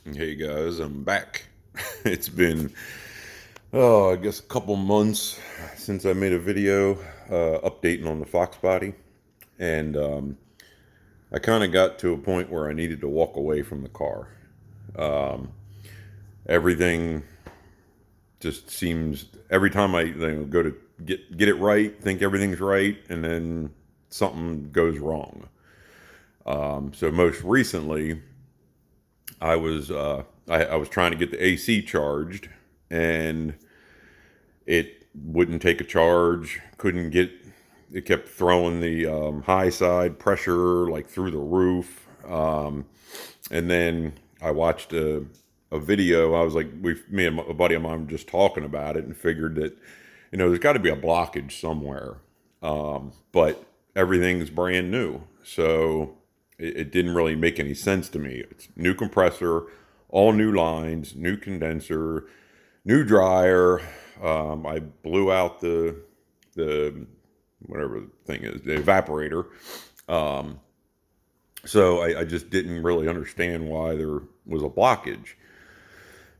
Hey guys, I'm back. It's been, I guess a couple months since I made a video updating on the Foxbody, and I kind of got to a point where I needed to walk away from the car. Everything just seems every time I go to get it right, think everything's right, and then something goes wrong. So most recently, I was trying to get the AC charged, and it wouldn't take a charge. Couldn't get. It kept throwing the high side pressure like through the roof. And then I watched a video. I was like, me and a buddy of mine were just talking about it, and figured that there's got to be a blockage somewhere. But everything's brand new, so it didn't really make any sense to me. It's new compressor, all new lines, new condenser, new dryer. I blew out the whatever the thing is, the evaporator. Um, so I just didn't really understand why there was a blockage.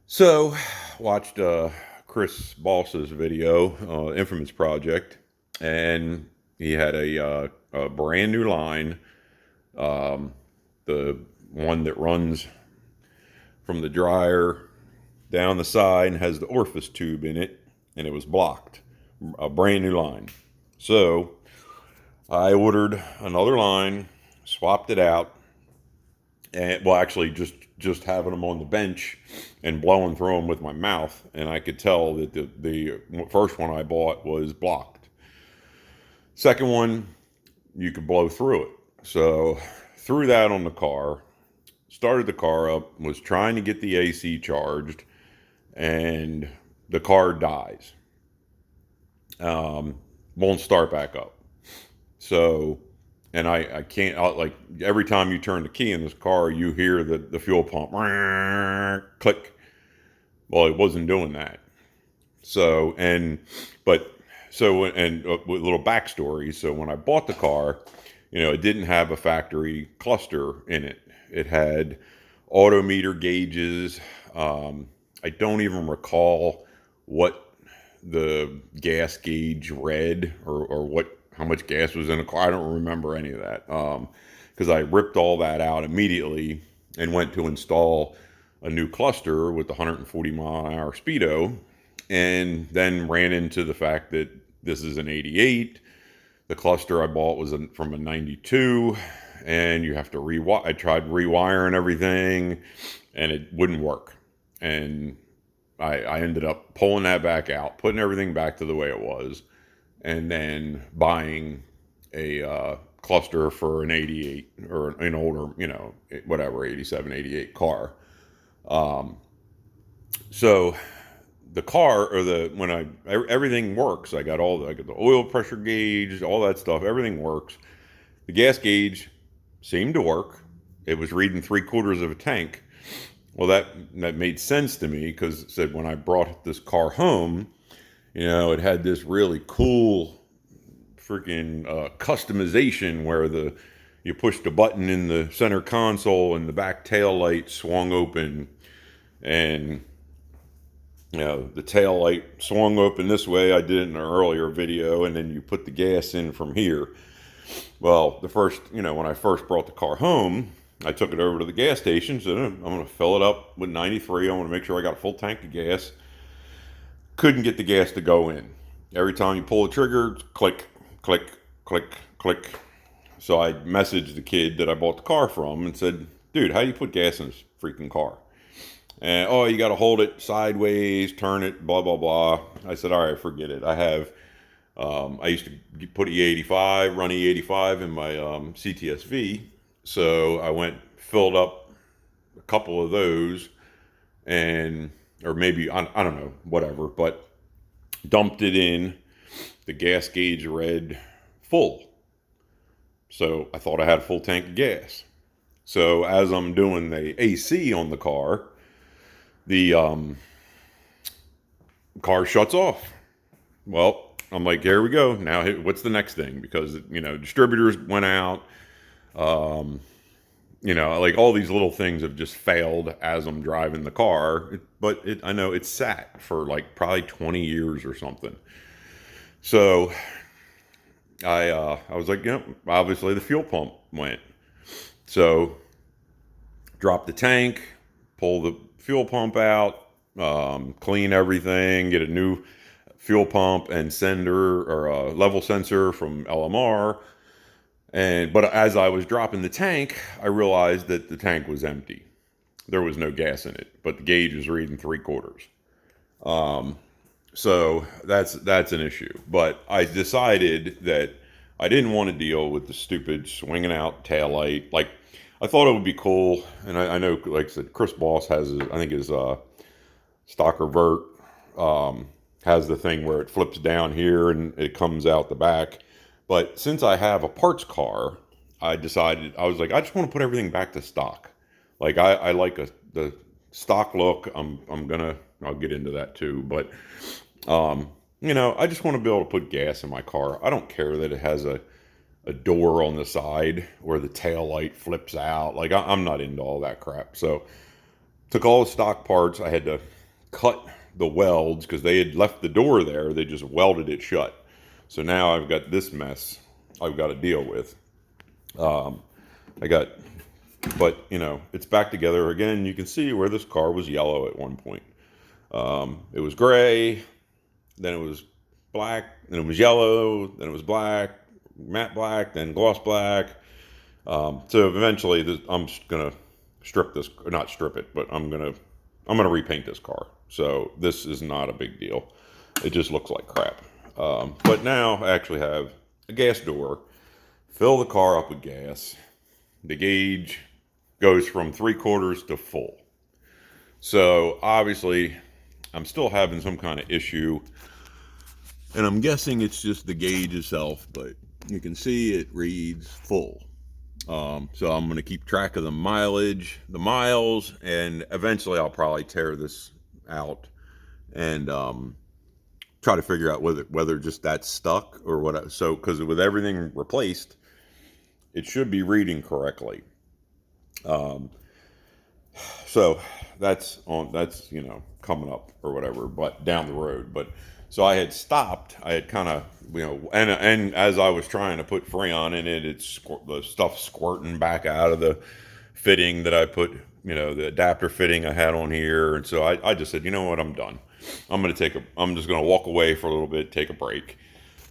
So watched Chris Boss's video, Infamous Project, and he had a brand new line, the one that runs from the dryer down the side and has the orifice tube in it, and it was blocked. A brand new line. So I ordered another line, swapped it out, and well, actually, just having them on the bench and blowing through them with my mouth, and I could tell that the first one I bought was blocked. Second one, you could blow through it. So threw that on the car, started the car up, was trying to get the AC charged, and the car dies. Won't start back up. So, and I can't, like, every time you turn the key in this car, you hear the fuel pump click. Well, it wasn't doing that. So, but, with a little backstory. So, when I bought the car, it didn't have a factory cluster in it. It had odometer gauges. I don't even recall what the gas gauge read, or what how much gas was in the car. I don't remember any of that, because I ripped all that out immediately and went to install a new cluster with 140 mile an hour speedo, and then ran into the fact that this is an 88. The cluster I bought was from a 92, and you have to rewire. I tried rewiring everything, and it wouldn't work. And I ended up pulling that back out, putting everything back to the way it was, and then buying a cluster for an 88 or an older, whatever, 87, 88 car. So the car, or everything works. I got the oil pressure gauge, all that stuff. Everything works. The gas gauge seemed to work. It was reading 3/4 of a tank. Well, that made sense to me, because it said when I brought this car home, it had this really cool freaking customization where you pushed a button in the center console and the back tail light swung open, and the tail light swung open this way. I did it in an earlier video, and then you put the gas in from here. Well, when I first brought the car home, I took it over to the gas station. Said, I'm going to fill it up with 93. I want to make sure I got a full tank of gas. Couldn't get the gas to go in. Every time you pull the trigger, click, click, click, click. So I messaged the kid that I bought the car from and said, dude, how do you put gas in this freaking car? And, oh, you got to hold it sideways, turn it, blah, blah, blah. I said, all right, forget it. I used to put E85, run E85 in my CTSV. So I filled up a couple of those, or maybe, I don't know, whatever, but dumped it in. The gas gauge read full. So I thought I had a full tank of gas. So as I'm doing the AC on the car, the car shuts off. Well, I'm like, here we go. Now, what's the next thing? Because, distributors went out. like all these little things have just failed as I'm driving the car. I know it's sat for like probably 20 years or something. So I was like, obviously the fuel pump went. So drop the tank, pull the fuel pump out, clean everything, get a new fuel pump and sender or a level sensor from LMR. But as I was dropping the tank, I realized that the tank was empty. There was no gas in it, but the gauge was reading 3/4. So that's an issue. But I decided that I didn't want to deal with the stupid swinging out taillight. Like I thought it would be cool, and I know, like I said, Chris Boss has I think his Stocker Vert has the thing where it flips down here and it comes out the back. But since I have a parts car, I decided I was like, I just want to put everything back to stock. Like I like the stock look. I'll get into that too. But I just want to be able to put gas in my car. I don't care that it has a door on the side where the tail light flips out. Like I'm not into all that crap. So took all the stock parts. I had to cut the welds because they had left the door there. They just welded it shut. So now I've got this mess I've got to deal with. I got, but it's back together again. You can see where this car was yellow at one point. It was gray, then it was black, then it was yellow, then it was black, matte black, then gloss black. So eventually, I'm just gonna strip this, or not strip it, but I'm gonna repaint this car. So this is not a big deal. It just looks like crap. But now I actually have a gas door. Fill the car up with gas. The gauge goes from 3/4 to full. So obviously, I'm still having some kind of issue, and I'm guessing it's just the gauge itself. But you can see it reads full. So I'm going to keep track of the mileage, the miles, and eventually I'll probably tear this out and try to figure out whether just that's stuck or what. So because with everything replaced, it should be reading correctly. So that's coming up or whatever, but down the road. But so I had stopped. I had kind of and as I was trying to put Freon in it, the stuff squirting back out of the fitting that I put, the adapter fitting I had on here. And so I just said, you know what, I'm done. I'm just gonna walk away for a little bit, take a break.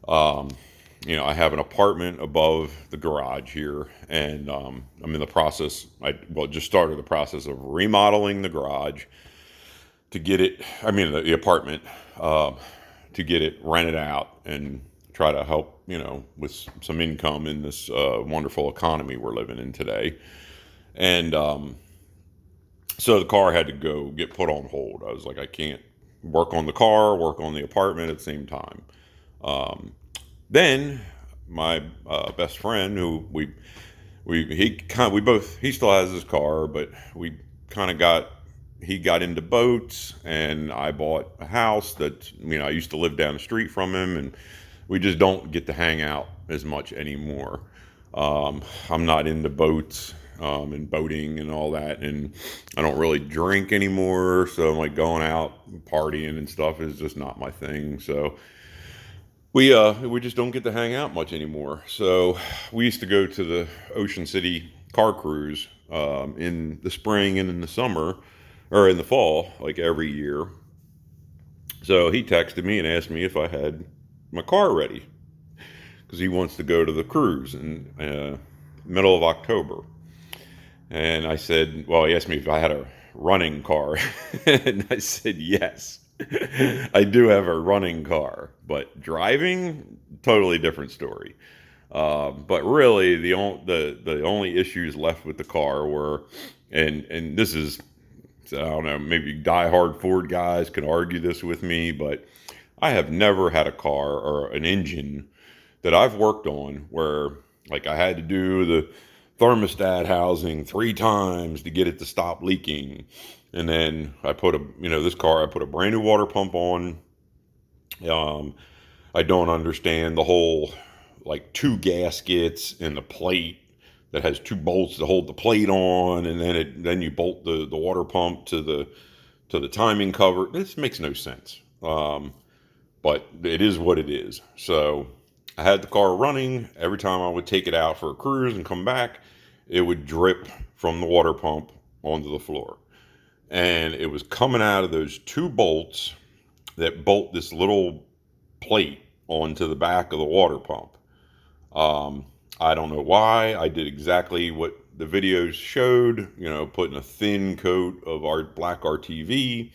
I have an apartment above the garage here, and I'm in the process. Just started the process of remodeling the garage to get it. I mean, the apartment to get it rented out and try to help, with some income in this wonderful economy we're living in today. And so the car had to go get put on hold. I was like, I can't work on the car, work on the apartment at the same time. Then my best friend, who he still has his car, but we kind of he got into boats, and I bought a house that, I used to live down the street from him, and we just don't get to hang out as much anymore. I'm not into boats and boating and all that, and I don't really drink anymore, so like going out partying and stuff is just not my thing. So we just don't get to hang out much anymore. So we used to go to the Ocean City car cruise in the spring and in the summer, or in the fall, like every year. So he texted me and asked me if I had my car ready, because he wants to go to the cruise in middle of October. And I said, well, he asked me if I had a running car, and I said yes. I do have a running car, but driving, totally different story. But really, the only issues left with the car were, and this is, I don't know, maybe diehard Ford guys could argue this with me, but I have never had a car or an engine that I've worked on where, like, I had to do the thermostat housing 3 times to get it to stop leaking. And then I put this car, I put a brand new water pump on. I don't understand the whole, like, 2 gaskets and the plate that has two bolts to hold the plate on, and then you bolt the water pump to the timing cover. This makes no sense. But it is what it is. So I had the car running. Every time I would take it out for a cruise and come back, it would drip from the water pump onto the floor. And it was coming out of those two bolts that bolt this little plate onto the back of the water pump. I don't know why. I did exactly what the videos showed, putting a thin coat of our black RTV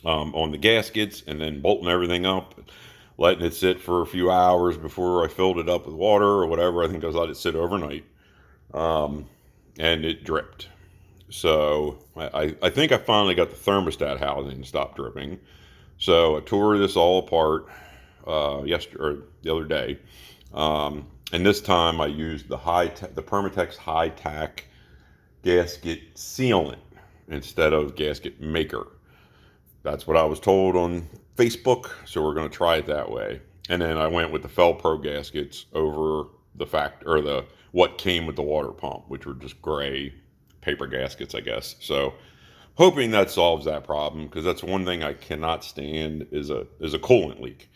on the gaskets and then bolting everything up, letting it sit for a few hours before I filled it up with water or whatever. I think I let it sit overnight. And it dripped. So I think I finally got the thermostat housing to stop dripping. So I tore this all apart yesterday or the other day. And this time I used the Permatex high tack gasket sealant instead of gasket maker. That's what I was told on Facebook, so we're going to try it that way. And then I went with the Felpro gaskets over the what came with the water pump, which were just gray paper gaskets, I guess. So hoping that solves that problem, because that's one thing I cannot stand is a coolant leak.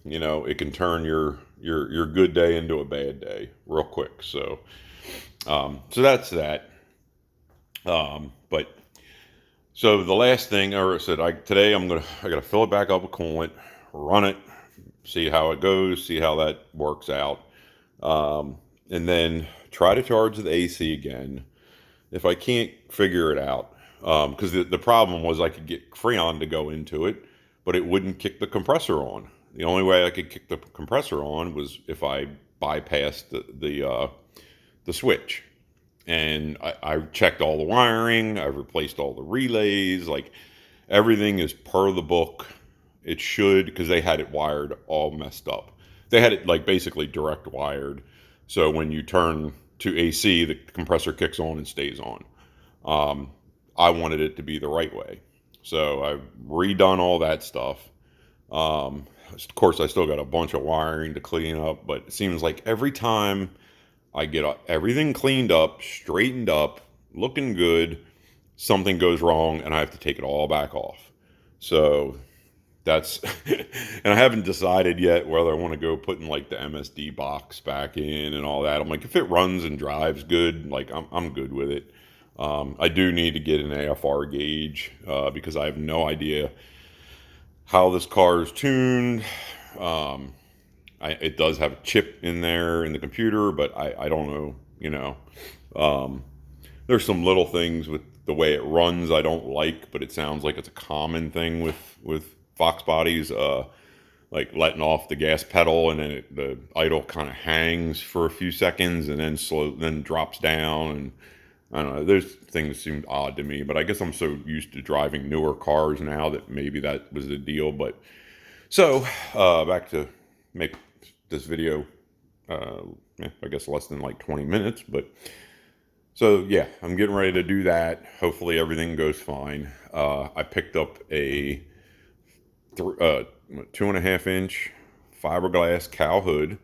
It can turn your good day into a bad day real quick. So that's that. But so the last thing, or I said, today I gotta fill it back up with coolant, run it, see how it goes, see how that works out, and then try to charge the AC again. If I can't figure it out, because the problem was I could get Freon to go into it, but it wouldn't kick the compressor on. The only way I could kick the compressor on was if I bypassed the switch. And I checked all the wiring. I replaced all the relays. Like, everything is per the book. It should, because they had it wired all messed up. They had it like basically direct wired. So when you turn to AC, the compressor kicks on and stays on. I wanted it to be the right way. So I've redone all that stuff. Of course, I still got a bunch of wiring to clean up, but it seems like every time I get everything cleaned up, straightened up, looking good, something goes wrong, and I have to take it all back off. So that's, and I haven't decided yet whether I want to go putting like the MSD box back in and all that. I'm like, if it runs and drives good, like I'm good with it. I do need to get an AFR gauge because I have no idea how this car is tuned. It does have a chip in there in the computer, but I don't know, there's some little things with the way it runs I don't like, but it sounds like it's a common thing with Foxbodies, like letting off the gas pedal and then the idle kind of hangs for a few seconds and then drops down. And I don't know, those things seemed odd to me, but I guess I'm so used to driving newer cars now that maybe that was the deal. But so back to make this video, I guess less than like 20 minutes, but so yeah, I'm getting ready to do that. Hopefully everything goes fine. I picked up a 2.5 inch fiberglass cowl hood,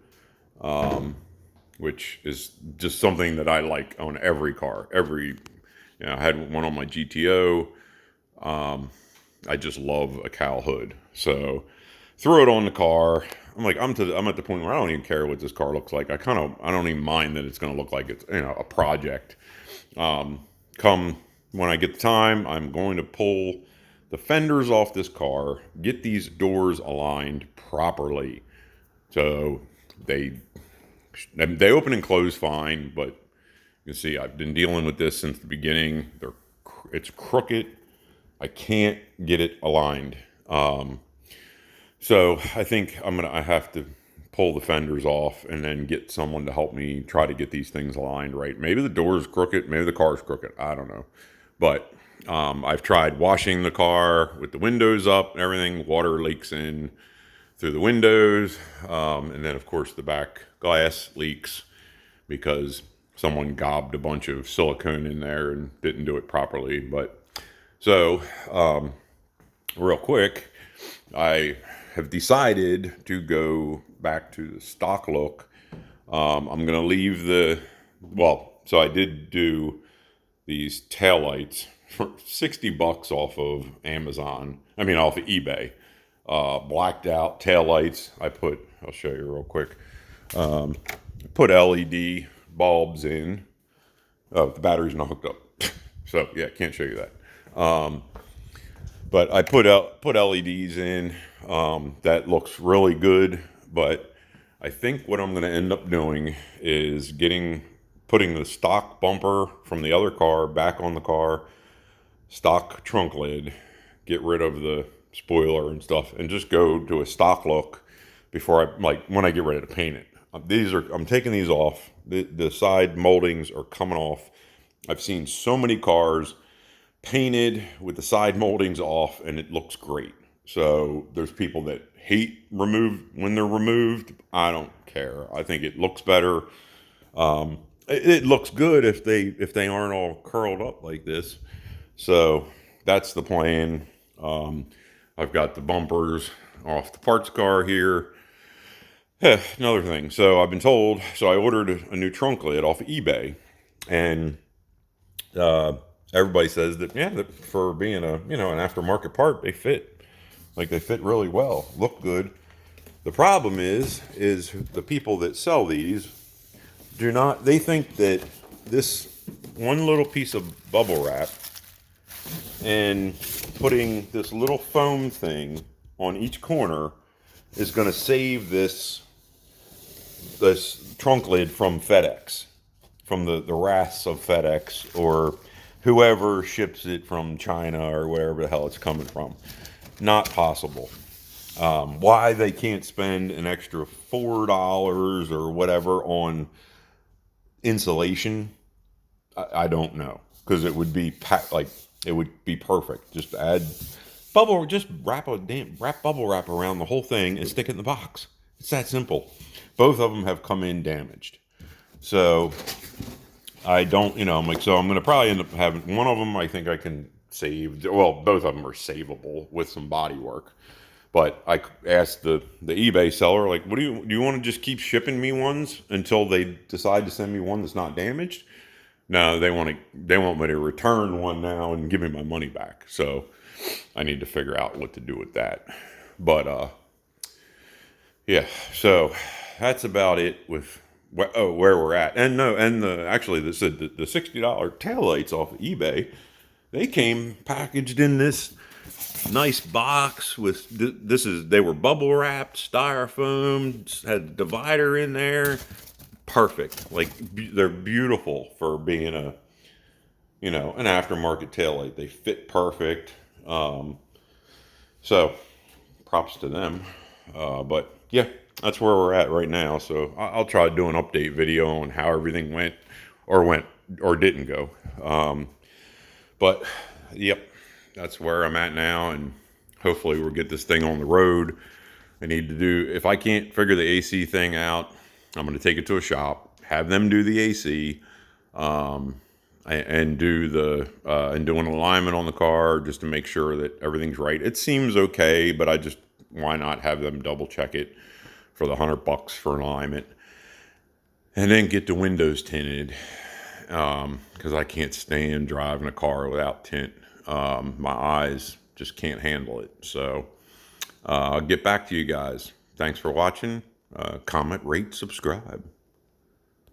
which is just something that I like on every car. I had one on my GTO. I just love a cowl hood. So threw it on the car. I'm at the point where I don't even care what this car looks like. I don't even mind that it's going to look like it's, a project. Come when I get the time, I'm going to pull the fenders off this car, get these doors aligned properly. So they open and close fine, but you can see I've been dealing with this since the beginning. It's crooked. I can't get it aligned. So I think I have to pull the fenders off and then get someone to help me try to get these things aligned right. Maybe the door's crooked, maybe the car's crooked. I don't know. But I've tried washing the car with the windows up and everything. Water leaks in through the windows. And then, of course, the back glass leaks because someone gobbed a bunch of silicone in there and didn't do it properly. But so real quick, I have decided to go back to the stock look I'm gonna leave so I did do these taillights for 60 bucks off of Amazon. I mean, off of eBay. Blacked out taillights. I'll show you real quick. Put LED bulbs in. Oh, the battery's not hooked up. So yeah, can't show you that. But I put LEDs in. That looks really good. But I think what I'm going to end up doing is putting the stock bumper from the other car back on the car, stock trunk lid, get rid of the spoiler and stuff, and just go to a stock look before when I get ready to paint it. I'm taking these off. The side moldings are coming off. I've seen so many cars painted with the side moldings off, and it looks great. So there's people that hate when they're removed. I don't care. I think it looks better. It looks good if they aren't all curled up like this. So that's the plan. I've got the bumpers off the parts car here. Another thing. So I've been told. So I ordered a new trunk lid off of eBay, and everybody says that for being an aftermarket part, they fit. Like, they fit really well, look good. The problem is the people that sell these they think that this one little piece of bubble wrap and putting this little foam thing on each corner is going to save this trunk lid from FedEx, from the wraths of FedEx or whoever ships it from China or wherever the hell it's coming from. Not possible. Why they can't spend an extra $4 or whatever on insulation, I don't know, because it would be it would be perfect. Just wrap bubble wrap around the whole thing and stick it in the box. It's that simple. Both of them have come in damaged, so I don't, so I'm gonna probably end up having one of them. I think I can save. Well, both of them are savable with some body work. But I asked the eBay seller, like, do you want to just keep shipping me ones until they decide to send me one that's not damaged? No, they want me to return one now and give me my money back. So I need to figure out what to do with that. But yeah, so that's about it with where we're at. And actually the $60 taillights off of eBay, they came packaged in this nice box with they were bubble wrapped, styrofoam, had a divider in there. Perfect. Like, they're beautiful for being an aftermarket taillight. They fit perfect. So props to them. But yeah, that's where we're at right now. So I'll try to do an update video on how everything went or didn't go. But yep, that's where I'm at now, and hopefully we'll get this thing on the road. If I can't figure the AC thing out, I'm going to take it to a shop, have them do the AC, and do an alignment on the car just to make sure that everything's right. It seems okay, but why not have them double check it for the $100 for an alignment, and then get the windows tinted, because I can't stand driving a car without tint. My eyes just can't handle it. So I'll get back to you guys. Thanks for watching. Comment, rate, subscribe.